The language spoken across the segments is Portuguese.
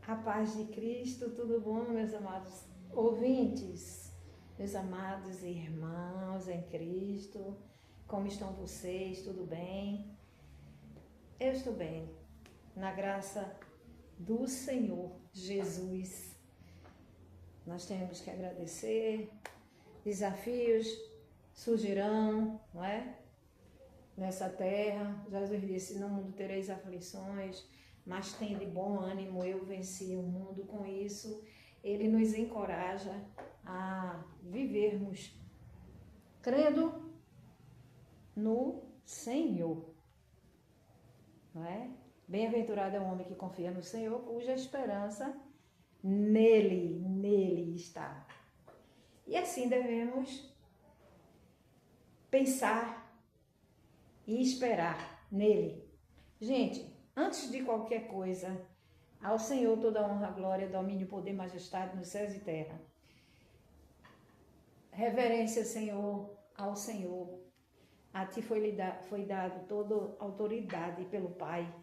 A paz de Cristo, tudo bom, meus amados ouvintes, meus amados irmãos em Cristo, como estão vocês? Tudo bem? Eu estou bem, na graça do Senhor Jesus. Nós temos que agradecer, desafios surgirão, não é? Nessa terra, Jesus disse, no mundo tereis aflições, mas tem de bom ânimo, eu venci o mundo. Com isso, ele nos encoraja a vivermos crendo no Senhor, não é? Bem-aventurado é o homem que confia no Senhor, cuja esperança nele está. E assim devemos pensar e esperar nele. Gente, antes de qualquer coisa, ao Senhor toda honra, glória, domínio, poder, majestade nos céus e terra. Reverência, Senhor, ao Senhor. A ti foi dado toda autoridade pelo Pai.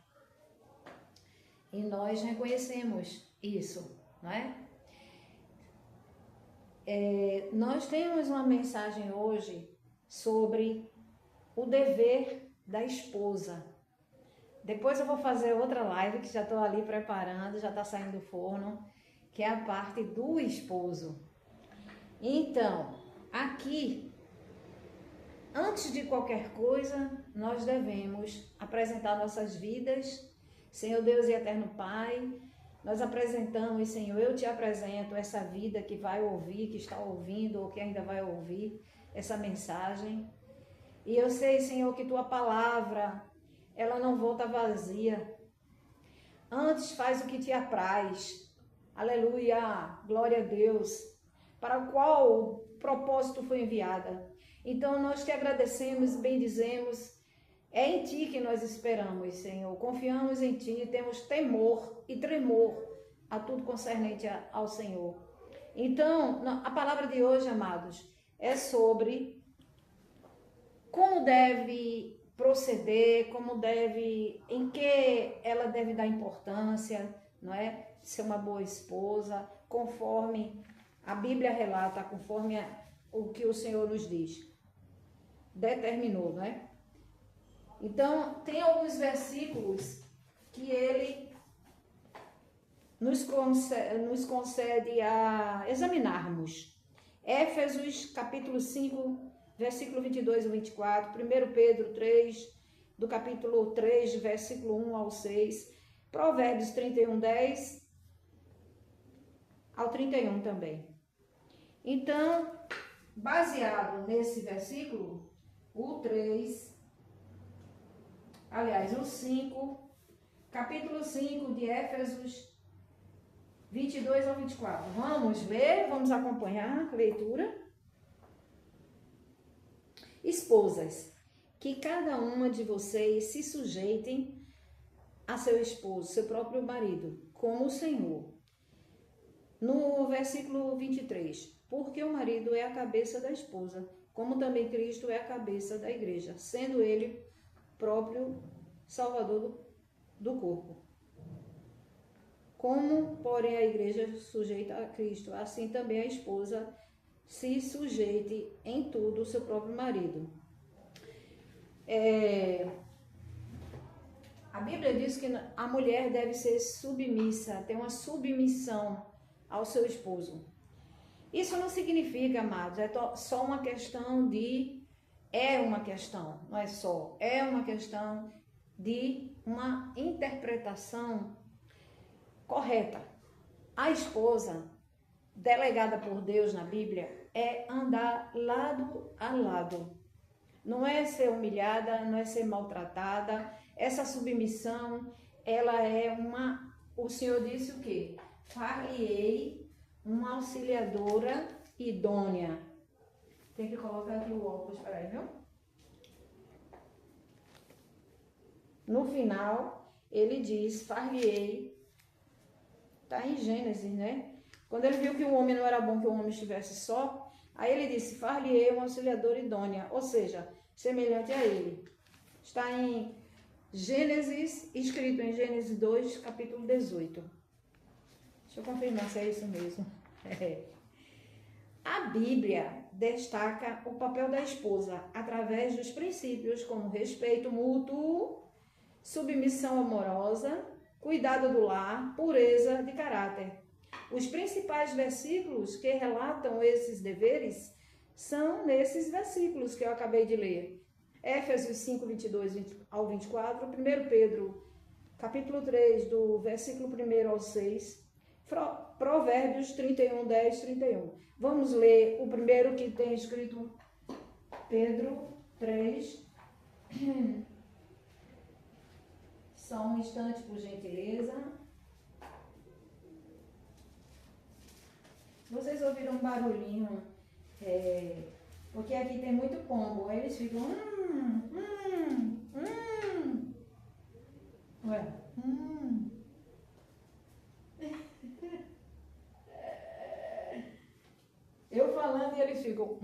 E nós reconhecemos isso, não é? Nós temos uma mensagem hoje sobre o dever da esposa. Depois eu vou fazer outra live, que já estou ali preparando, já está saindo do forno, que é a parte do esposo. Então, aqui, antes de qualquer coisa, nós devemos apresentar nossas vidas. Senhor Deus e Eterno Pai, nós apresentamos, Senhor, eu te apresento essa vida que vai ouvir, que está ouvindo ou que ainda vai ouvir essa mensagem. E eu sei, Senhor, que Tua palavra, ela não volta vazia. Antes faz o que te apraz. Aleluia, glória a Deus. Para o qual o propósito foi enviada. Então nós te agradecemos, bendizemos. É em ti que nós esperamos, Senhor. Confiamos em ti, temos temor e tremor a tudo concernente ao Senhor. Então, a palavra de hoje, amados, é sobre como deve proceder, em que ela deve dar importância, não é? Ser uma boa esposa, conforme a Bíblia relata, conforme o que o Senhor nos diz, determinou, não é? Então, tem alguns versículos que ele nos concede a examinarmos. Éfesos, capítulo 5, versículo 22 e 24, 1 Pedro 3, do capítulo 3, versículo 1 ao 6, Provérbios 31, 10 ao 31 também. Então, baseado nesse versículo, o 5, capítulo 5 de Éfesos 22 ao 24. Vamos ler, vamos acompanhar a leitura. Esposas, que cada uma de vocês se sujeitem a seu esposo, seu próprio marido, como o Senhor. No versículo 23, porque o marido é a cabeça da esposa, como também Cristo é a cabeça da igreja, sendo ele próprio Salvador do corpo. Como, porém, a igreja sujeita a Cristo, assim também a esposa se sujeite em tudo ao seu próprio marido. A Bíblia diz que a mulher deve ser submissa, ter uma submissão ao seu esposo. Isso não significa, amados, é só uma questão de... É uma questão, não é só. É uma questão de uma interpretação correta. A esposa, delegada por Deus na Bíblia, é andar lado a lado. Não é ser humilhada, não é ser maltratada. Essa submissão, ela é uma... O Senhor disse o quê? Far-lhe-ei uma auxiliadora idônea. Tem que colocar aqui o óculos, peraí, viu? No final, ele diz, far-lhe-ei... Está em Gênesis, né? Quando ele viu que o homem não era bom que o homem estivesse só, aí ele disse, far-lhe-ei uma auxiliadora idônea, ou seja, semelhante a ele. Está em Gênesis, escrito em Gênesis 2, capítulo 18. Deixa eu confirmar se é isso mesmo. A Bíblia destaca o papel da esposa através dos princípios como respeito mútuo, submissão amorosa, cuidado do lar, pureza de caráter. Os principais versículos que relatam esses deveres são nesses versículos que eu acabei de ler. Éfesos 5, 22 ao 24, 1 Pedro, capítulo 3, do versículo 1 ao 6, Provérbios 31, 10, 31. Vamos ler o primeiro que tem escrito Pedro 3. Só um instante, por gentileza. Vocês ouviram um barulhinho, porque aqui tem muito pombo. Aí eles ficam... Ué, Eu falando e eles ficam...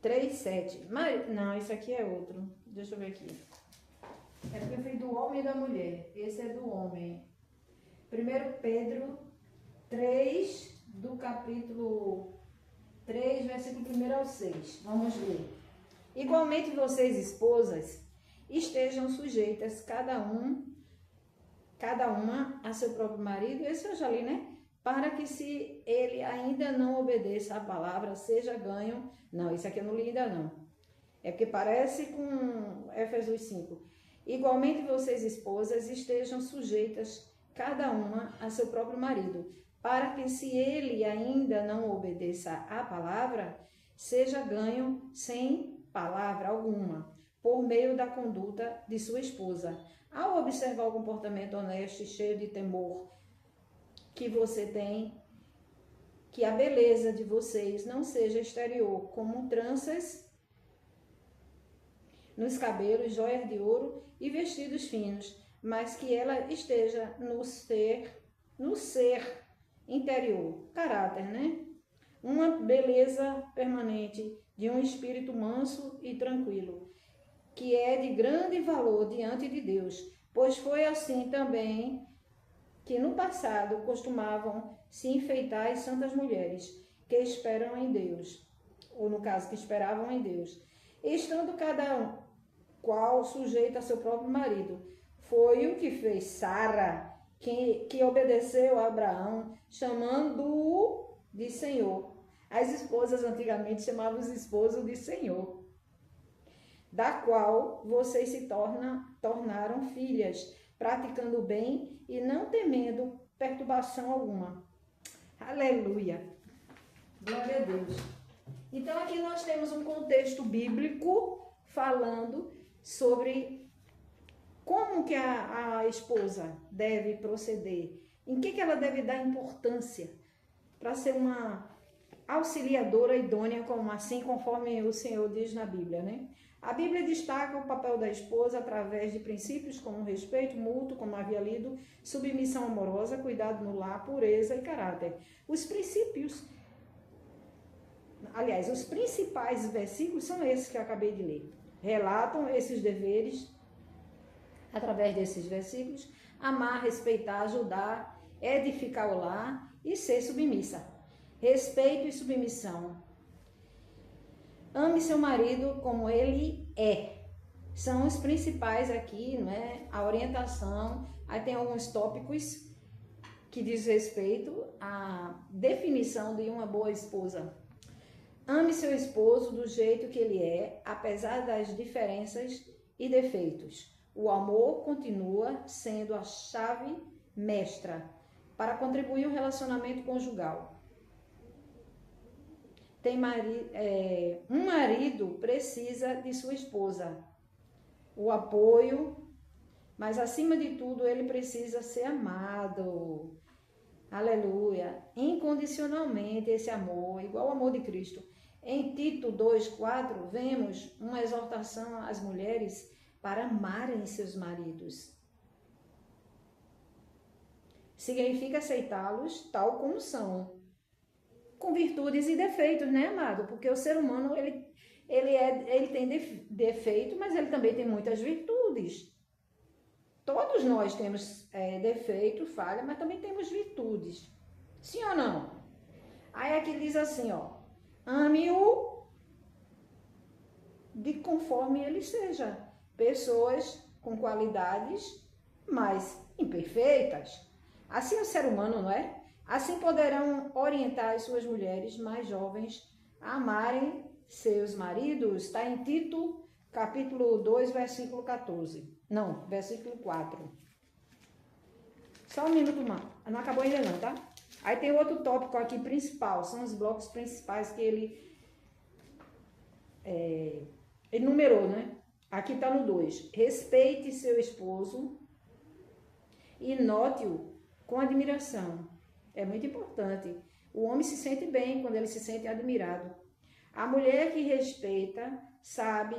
3:7. Mas, não, isso aqui é outro. Deixa eu ver aqui. É porque eu fiz do homem e da mulher. Esse é do homem. 1 Pedro 3, do capítulo 3, versículo 1 ao 6. Vamos ler. Igualmente vocês, esposas, estejam sujeitas cada uma a seu próprio marido. Esse eu já li, né? Para que, se ele ainda não obedeça à palavra, seja ganho... Não, isso aqui eu não li ainda não. É porque parece com Éfesos 5. Igualmente vocês, esposas, estejam sujeitas cada uma a seu próprio marido, para que, se ele ainda não obedeça à palavra, seja ganho sem palavra alguma, por meio da conduta de sua esposa. Ao observar o comportamento honesto e cheio de temor que você tem, que a beleza de vocês não seja exterior, como tranças nos cabelos, joias de ouro e vestidos finos, mas que ela esteja no ser interior, caráter, né? Uma beleza permanente de um espírito manso e tranquilo, que é de grande valor diante de Deus, pois foi assim também que no passado costumavam se enfeitar as santas mulheres que esperam em Deus, ou no caso, que esperavam em Deus, estando cada qual sujeito a seu próprio marido. Foi o que fez Sara, que obedeceu a Abraão, chamando-o de Senhor. As esposas antigamente chamavam os esposos de Senhor, da qual vocês se tornaram filhas, praticando o bem e não temendo perturbação alguma. Aleluia! Glória a Deus! Então aqui nós temos um contexto bíblico falando sobre como que a esposa deve proceder, em que ela deve dar importância para ser uma auxiliadora idônea, como assim, conforme o Senhor diz na Bíblia, né? A Bíblia destaca o papel da esposa através de princípios como respeito mútuo, como havia lido, submissão amorosa, cuidado no lar, pureza e caráter. Os principais versículos são esses que eu acabei de ler. Relatam esses deveres através desses versículos: amar, respeitar, ajudar, edificar o lar e ser submissa. Respeito e submissão. Ame seu marido como ele é. São os principais aqui, né? A orientação. Aí tem alguns tópicos que diz respeito à definição de uma boa esposa. Ame seu esposo do jeito que ele é, apesar das diferenças e defeitos. O amor continua sendo a chave mestra para contribuir o relacionamento conjugal. Um marido precisa de sua esposa, o apoio, mas acima de tudo ele precisa ser amado. Aleluia! Incondicionalmente esse amor, igual ao amor de Cristo. Em Tito 2:4 vemos uma exortação às mulheres para amarem seus maridos. Significa aceitá-los tal como são, com virtudes e defeitos, né, amado? Porque o ser humano, ele tem defeito, mas ele também tem muitas virtudes. Todos nós temos defeito, falha, mas também temos virtudes. Sim ou não? Aí aqui diz assim, ó, ame-o de conforme ele seja. Pessoas com qualidades mais imperfeitas. Assim é o ser humano, não é? Assim poderão orientar as suas mulheres mais jovens a amarem seus maridos. Está em Tito, capítulo 2, versículo 14. Não, versículo 4. Só um minuto, mais. Não acabou ainda não, tá? Aí tem outro tópico aqui principal, são os blocos principais que ele numerou, né? Aqui tá no 2. Respeite seu esposo e note-o com admiração. É muito importante. O homem se sente bem quando ele se sente admirado. A mulher que respeita sabe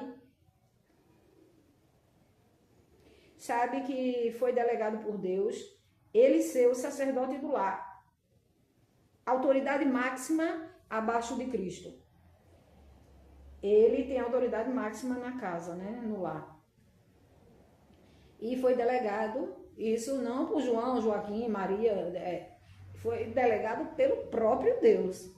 que foi delegado por Deus ele ser o sacerdote do lar. Autoridade máxima abaixo de Cristo. Ele tem autoridade máxima na casa, né? No lar. E foi delegado, isso não por João, Joaquim, Maria, foi delegado pelo próprio Deus.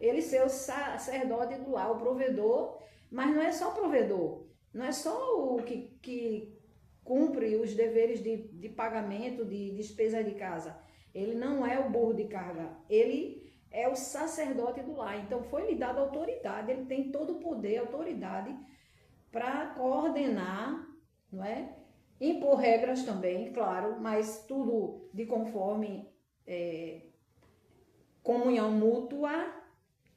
Ele ser o sacerdote do lar, o provedor, mas não é só provedor, não é só o que cumpre os deveres de pagamento, de despesa de casa. Ele não é o burro de carga, ele é o sacerdote do lar. Então foi lhe dada autoridade, ele tem todo o poder, autoridade para coordenar, não é? Impor regras também, claro, mas tudo de conforme comunhão mútua,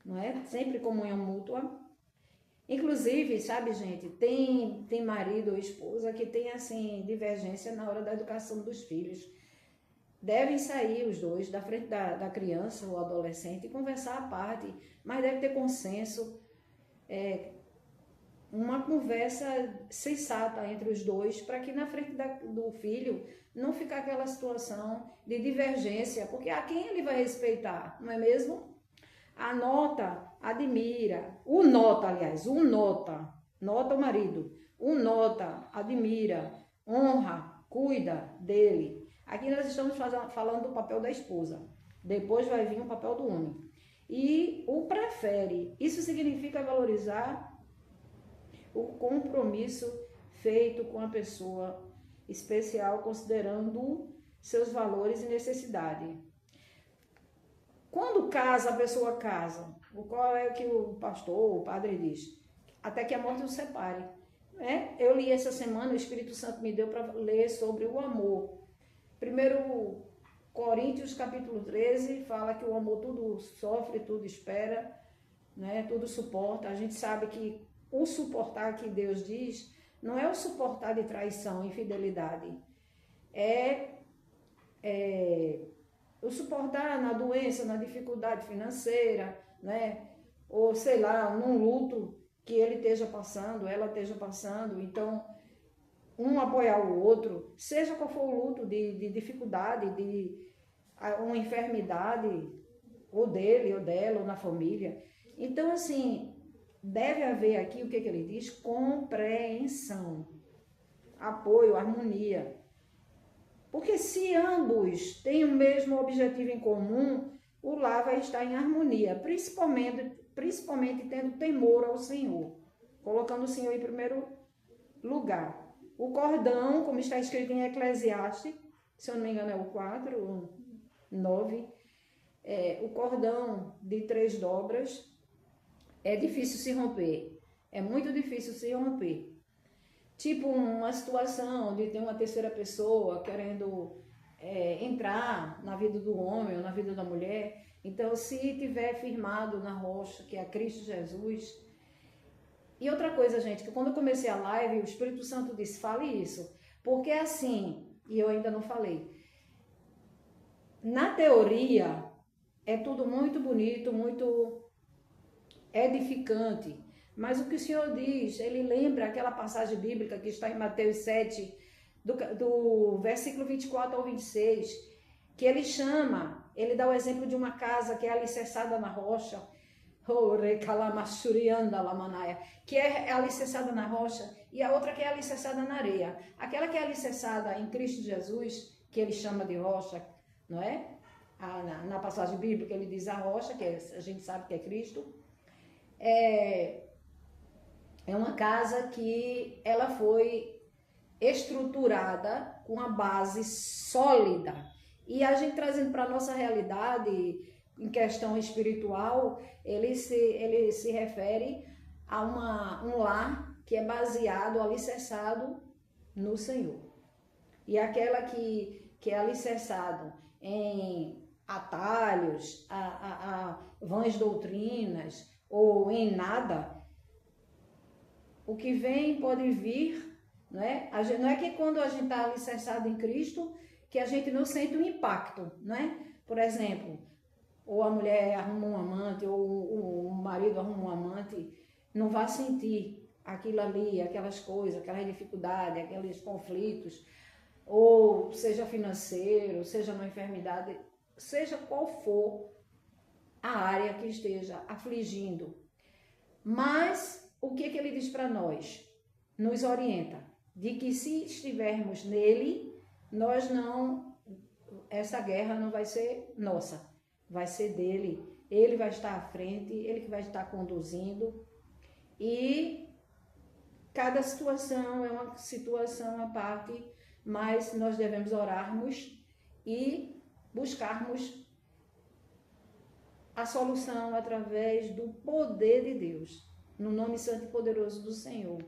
não é? Sempre comunhão mútua. Inclusive, sabe, gente, tem marido ou esposa que tem, assim, divergência na hora da educação dos filhos. Devem sair os dois da frente da criança ou adolescente e conversar à parte, mas deve ter consenso, uma conversa sensata entre os dois, para que na frente do filho não ficar aquela situação de divergência, porque a quem ele vai respeitar, não é mesmo? Anota, admira, nota o marido, nota, admira, honra, cuida dele. Aqui nós estamos falando do papel da esposa, depois vai vir o papel do homem. E o prefere, isso significa valorizar o compromisso feito com a pessoa especial, considerando seus valores e necessidade. Quando a pessoa casa, qual é o que o pastor, o padre diz? Até que a morte os separe. Eu li essa semana, o Espírito Santo me deu para ler sobre o amor. Primeiro Coríntios, capítulo 13, fala que o amor tudo sofre, tudo espera, né? Tudo suporta. A gente sabe que o suportar que Deus diz não é o suportar de traição, infidelidade. O suportar na doença, na dificuldade financeira, né? Ou sei lá, num luto que ele esteja passando, ela esteja passando. Então, um apoiar o outro, seja qual for o luto de dificuldade, de uma enfermidade, ou dele, ou dela, ou na família. Então, assim, deve haver aqui, o que ele diz? Compreensão, apoio, harmonia. Porque se ambos têm o mesmo objetivo em comum, o lar vai estar em harmonia, principalmente tendo temor ao Senhor, colocando o Senhor em primeiro lugar. O cordão, como está escrito em Eclesiastes, se eu não me engano é o 4, 9, o cordão de 3 dobras é difícil se romper, é muito difícil se romper. Tipo uma situação onde tem uma terceira pessoa querendo entrar na vida do homem ou na vida da mulher. Então, se tiver firmado na rocha, que é Cristo Jesus. E outra coisa, gente, que quando eu comecei a live, o Espírito Santo disse, fale isso. Porque é assim, e eu ainda não falei. Na teoria, é tudo muito bonito, muito edificante. Mas o que o Senhor diz, ele lembra aquela passagem bíblica que está em Mateus 7, do versículo 24 ao 26, que ele dá o exemplo de uma casa que é alicerçada na rocha, que é alicerçada na rocha, e a outra que é alicerçada na areia. Aquela que é alicerçada em Cristo Jesus, que ele chama de rocha, não é? Na passagem bíblica ele diz a rocha, que a gente sabe que é Cristo. É uma casa que ela foi estruturada com uma base sólida. E a gente trazendo para a nossa realidade, em questão espiritual, ele se refere a um lar que é baseado, alicerçado no Senhor. E aquela que é alicerçado em atalhos, a vãs doutrinas ou em nada, o que vem pode vir, não é? Não é que quando a gente está alicerçado em Cristo, que a gente não sente o impacto, não é? Por exemplo, ou a mulher arruma um amante, ou o marido arruma um amante, não vai sentir aquilo ali, aquelas coisas, aquelas dificuldades, aqueles conflitos, ou seja financeiro, seja uma enfermidade, seja qual for a área que esteja afligindo. Mas o que ele diz para nós? Nos orienta de que se estivermos nele, essa guerra não vai ser nossa, vai ser dele. Ele vai estar à frente, ele que vai estar conduzindo. E cada situação é uma situação à parte, mas nós devemos orarmos e buscarmos a solução através do poder de Deus, no nome santo e poderoso do Senhor.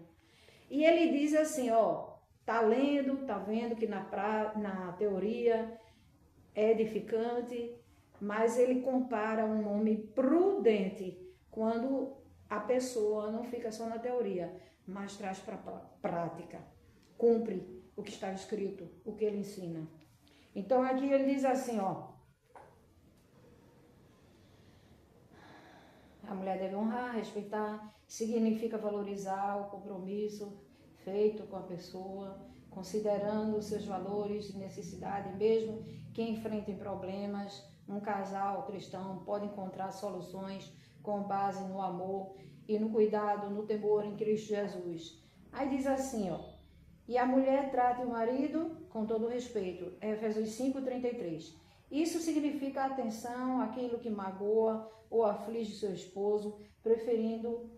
E ele diz assim, ó, tá lendo, tá vendo que na teoria é edificante, mas ele compara um homem prudente quando a pessoa não fica só na teoria, mas traz para a prática, cumpre o que está escrito, o que ele ensina. Então aqui ele diz assim, ó, a mulher deve honrar, respeitar, significa valorizar o compromisso feito com a pessoa, considerando os seus valores e necessidade, mesmo que enfrentem problemas. Um casal cristão pode encontrar soluções com base no amor e no cuidado, no temor em Cristo Jesus. Aí diz assim, ó, e a mulher trate o marido com todo respeito, Efésios 5:33. Isso significa atenção àquilo que magoa ou aflige seu esposo, preferindo-o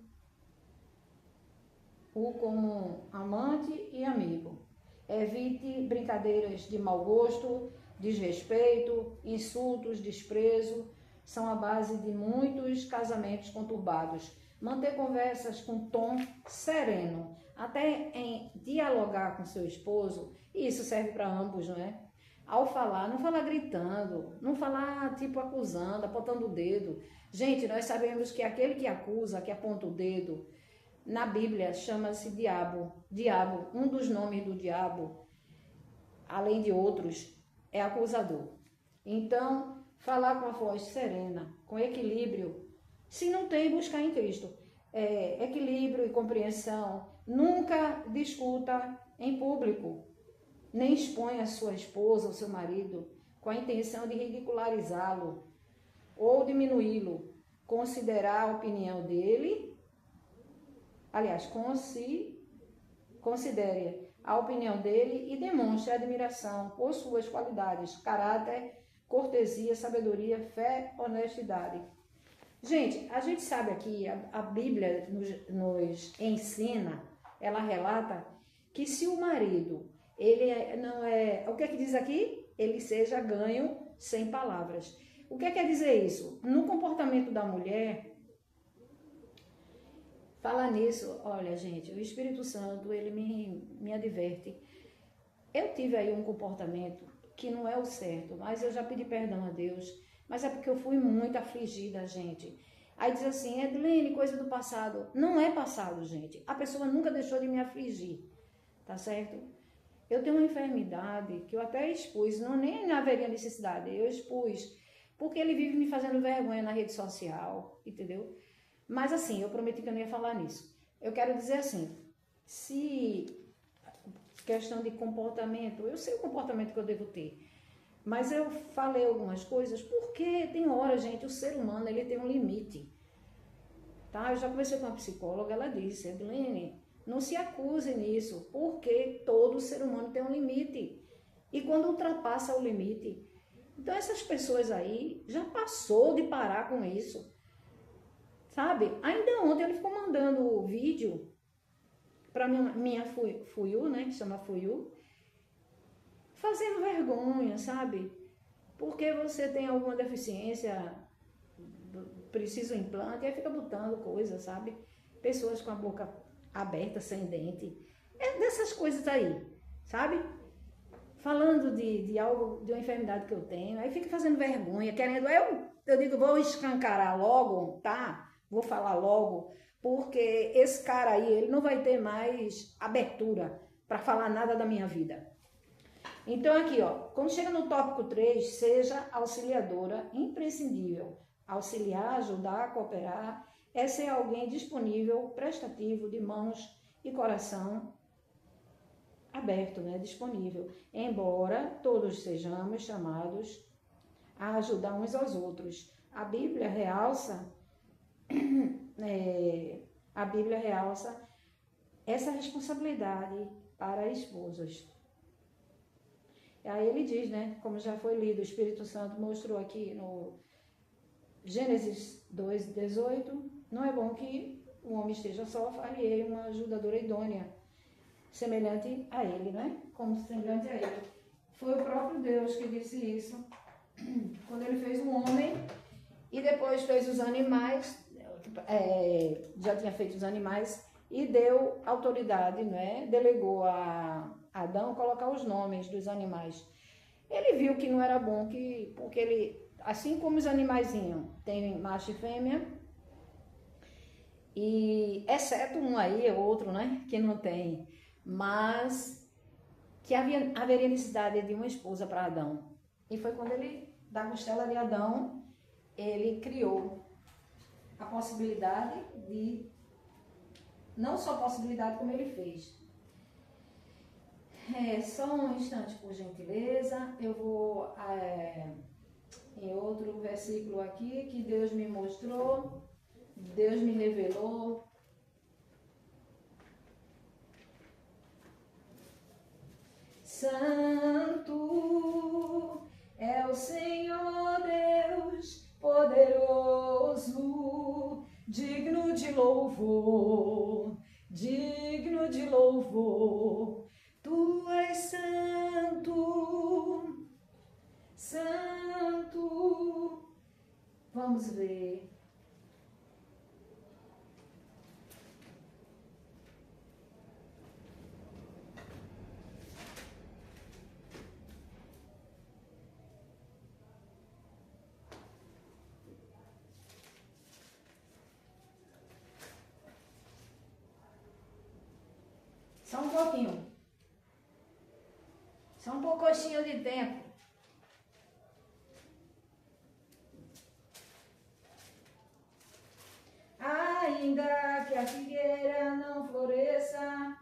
como amante e amigo. Evite brincadeiras de mau gosto, desrespeito, insultos, desprezo. São a base de muitos casamentos conturbados. Manter conversas com tom sereno, até em dialogar com seu esposo, e isso serve para ambos, não é? Ao falar, não falar gritando, não falar tipo acusando, apontando o dedo. Gente, nós sabemos que aquele que acusa, que aponta o dedo, na Bíblia chama-se diabo. Diabo, um dos nomes do diabo, além de outros, é acusador. Então, falar com a voz serena, com equilíbrio, se não tem, buscar em Cristo. Equilíbrio e compreensão. Nunca discuta em público, nem exponha sua esposa ou seu marido com a intenção de ridicularizá-lo ou diminuí-lo. Considerar a opinião dele, aliás, considere a opinião dele e demonstre admiração por suas qualidades, caráter, cortesia, sabedoria, fé, honestidade. Gente, a gente sabe aqui, a Bíblia nos ensina, ela relata que se o marido, o que é que diz aqui? Ele seja ganho sem palavras. O que quer dizer isso? No comportamento da mulher, fala nisso, olha gente, o Espírito Santo, ele me adverte. Eu tive aí um comportamento que não é o certo, mas eu já pedi perdão a Deus, mas é porque eu fui muito afligida, gente. Aí diz assim, Edilene, coisa do passado. Não é passado, gente. A pessoa nunca deixou de me afligir, tá certo? Eu tenho uma enfermidade que eu até expus, nem haveria necessidade, eu expus, porque ele vive me fazendo vergonha na rede social, entendeu? Mas assim, eu prometi que eu não ia falar nisso. Eu quero dizer assim, se questão de comportamento, eu sei o comportamento que eu devo ter, mas eu falei algumas coisas porque tem hora, gente, o ser humano, ele tem um limite, tá? Eu já conversei com uma psicóloga, ela disse, Edilene, Não se acuse nisso, porque todo ser humano tem um limite. E quando ultrapassa o limite, então essas pessoas aí já passou de parar com isso. Sabe? Ainda ontem ele ficou mandando vídeo para minha Fuyu, né? Que chama Fuyu, fazendo vergonha, sabe? Porque você tem alguma deficiência, precisa um implante, aí fica botando coisa, sabe? Pessoas com a boca aberta, sem dente. É dessas coisas aí, sabe? Falando de algo, de uma enfermidade que eu tenho, aí fica fazendo vergonha, querendo. Eu digo, vou escancarar logo, tá? Vou falar logo, porque esse cara aí, ele não vai ter mais abertura para falar nada da minha vida. Então aqui, ó, quando chega no tópico 3, seja auxiliadora imprescindível. Auxiliar, ajudar, cooperar, é ser alguém disponível, prestativo, de mãos e coração aberto, né, disponível. Embora todos sejamos chamados a ajudar uns aos outros. A Bíblia realça essa responsabilidade para esposas. E aí ele diz, né, como já foi lido, o Espírito Santo mostrou aqui no Gênesis 2:18, não é bom que o homem esteja só, farei uma ajudadora idônea, semelhante a ele, né? Como semelhante a ele. Foi o próprio Deus que disse isso, quando ele fez o homem e depois fez os animais, já tinha feito os animais e deu autoridade, né? Delegou a Adão colocar os nomes dos animais. Ele viu que não era bom, porque ele, assim como os animaizinhos tem macho e fêmea, e exceto um aí, outro, né, que não tem, mas que haveria necessidade de uma esposa para Adão. E foi quando ele, da costela de Adão, ele criou a possibilidade de, não só possibilidade como ele fez. Só um instante, por gentileza, eu vou em outro versículo aqui que Deus me mostrou, Deus me revelou. Santo é o Senhor Deus poderoso, digno de louvor, digno de louvor. Tu és santo, santo. Vamos ver. Só um pouquinho. Só um pouquinho de tempo. Ainda que a figueira não floresça,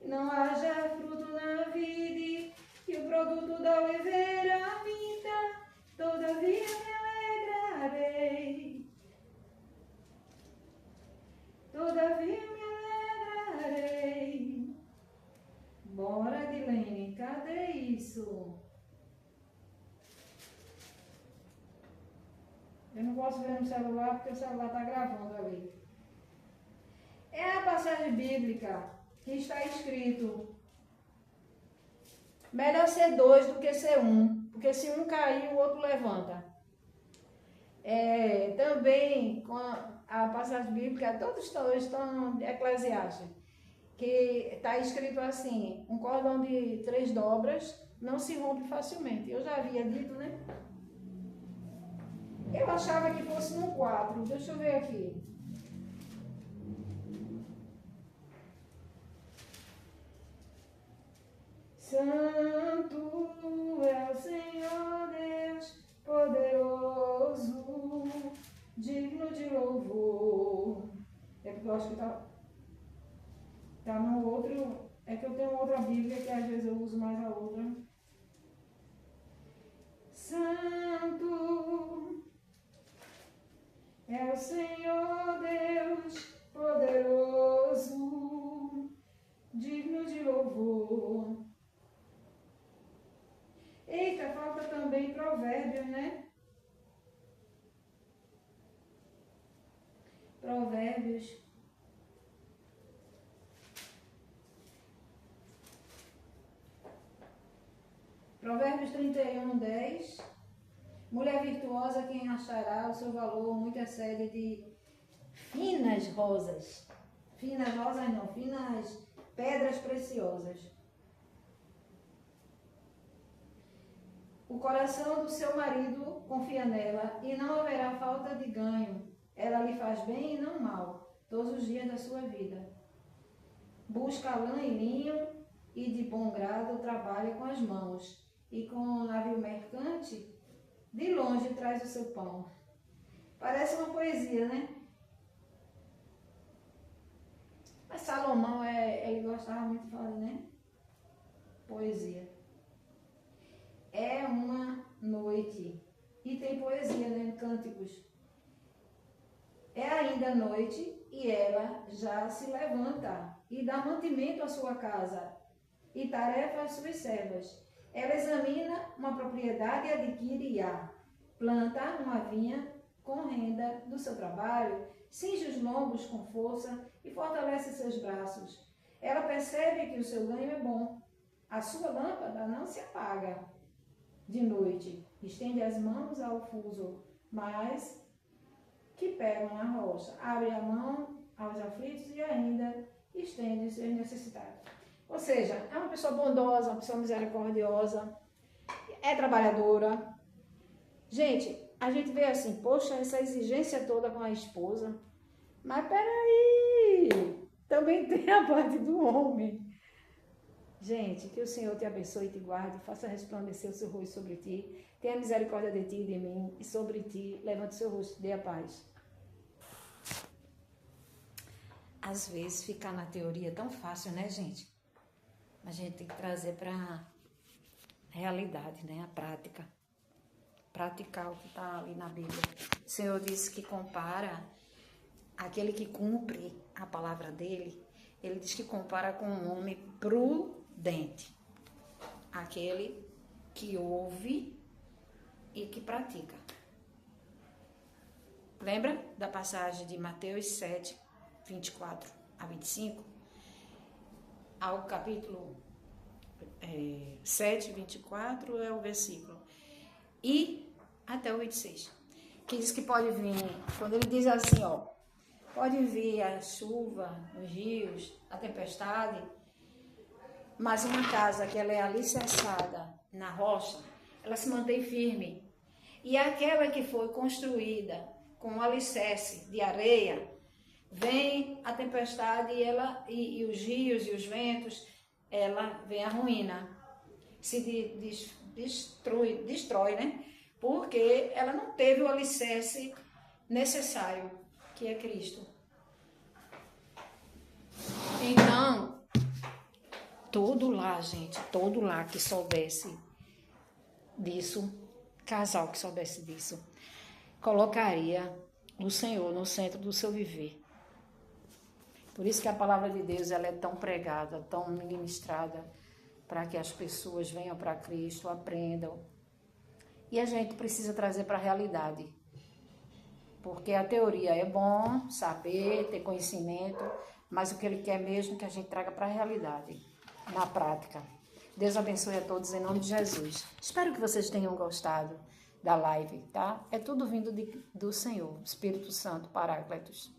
não haja fruto na vide, e o produto da oliveira minta, todavia me alegrarei. Todavia me alegrarei. Bora, Dilene, cadê isso? Eu não posso ver no celular porque o celular está gravando ali. É a passagem bíblica que está escrito: melhor ser dois do que ser um, porque se um cair, o outro levanta. Também com a passagem bíblica, todos estão Eclesiastes, que está escrito assim: um cordão de 3 dobras não se rompe facilmente. Eu já havia dito, né? Eu achava que fosse no 4. Deixa eu ver aqui. Santo é o Senhor Deus poderoso, digno de louvor. É porque eu acho que tá no outro. É que eu tenho outra Bíblia que às vezes eu uso mais a outra. Santo é o Senhor Deus poderoso, digno de louvor. Eita, falta também Provérbios, né? Provérbios. Provérbios 31, 10. Mulher virtuosa, quem achará o seu valor muito excede de finas rosas. Finas rosas não, finas pedras preciosas. O coração do seu marido confia nela e não haverá falta de ganho. Ela lhe faz bem e não mal, todos os dias da sua vida. Busca lã e linho e de bom grado trabalha com as mãos. E com o navio mercante, de longe traz o seu pão. Parece uma poesia, né? Mas Salomão, ele gostava muito de falar, né? Poesia. É uma noite. E tem poesia, né? Cânticos. É ainda noite e ela já se levanta e dá mantimento à sua casa e tarefa às suas servas. Ela examina uma propriedade e adquire-a. Planta uma vinha com renda do seu trabalho, cinge os lombos com força e fortalece seus braços. Ela percebe que o seu ganho é bom. A sua lâmpada não se apaga de noite. Estende as mãos ao fuso, mas que pegam na rocha. Abre a mão aos aflitos e ainda estende os seus necessitados. Ou seja, é uma pessoa bondosa, uma pessoa misericordiosa, é trabalhadora. Gente, a gente vê assim, poxa, essa exigência toda com a esposa, mas peraí, também tem a parte do homem. Gente, que o Senhor te abençoe e te guarde, faça resplandecer o seu rosto sobre ti, tenha misericórdia de ti e de mim, e sobre ti, levante o seu rosto e dê a paz. Às vezes, ficar na teoria é tão fácil, né, gente? A gente tem que trazer para a realidade, né? A prática. Praticar o que está ali na Bíblia. O Senhor disse que compara aquele que cumpre a palavra dele. Ele diz que compara com um homem prudente. Aquele que ouve e que pratica. Lembra da passagem de Mateus 7, 24 a 25? Ao capítulo 7, 24 é o versículo, e até o 26, que diz que pode vir, quando ele diz assim, ó, pode vir a chuva, os rios, a tempestade, mas uma casa que ela é alicerçada na rocha, ela se mantém firme, e aquela que foi construída com um alicerce de areia, vem a tempestade e os rios e os ventos, ela vem a ruína, se destrói, né? Porque ela não teve o alicerce necessário, que é Cristo. Então, todo lá, gente, todo lá que soubesse disso, casal que soubesse disso, colocaria o Senhor no centro do seu viver. Por isso que a palavra de Deus ela é tão pregada, tão ministrada, para que as pessoas venham para Cristo, aprendam. E a gente precisa trazer para a realidade. Porque a teoria é bom, saber, ter conhecimento, mas o que Ele quer mesmo é que a gente traga para a realidade, na prática. Deus abençoe a todos em nome de Jesus. Espero que vocês tenham gostado da live, tá? É tudo vindo do Senhor, Espírito Santo, Paráclitos.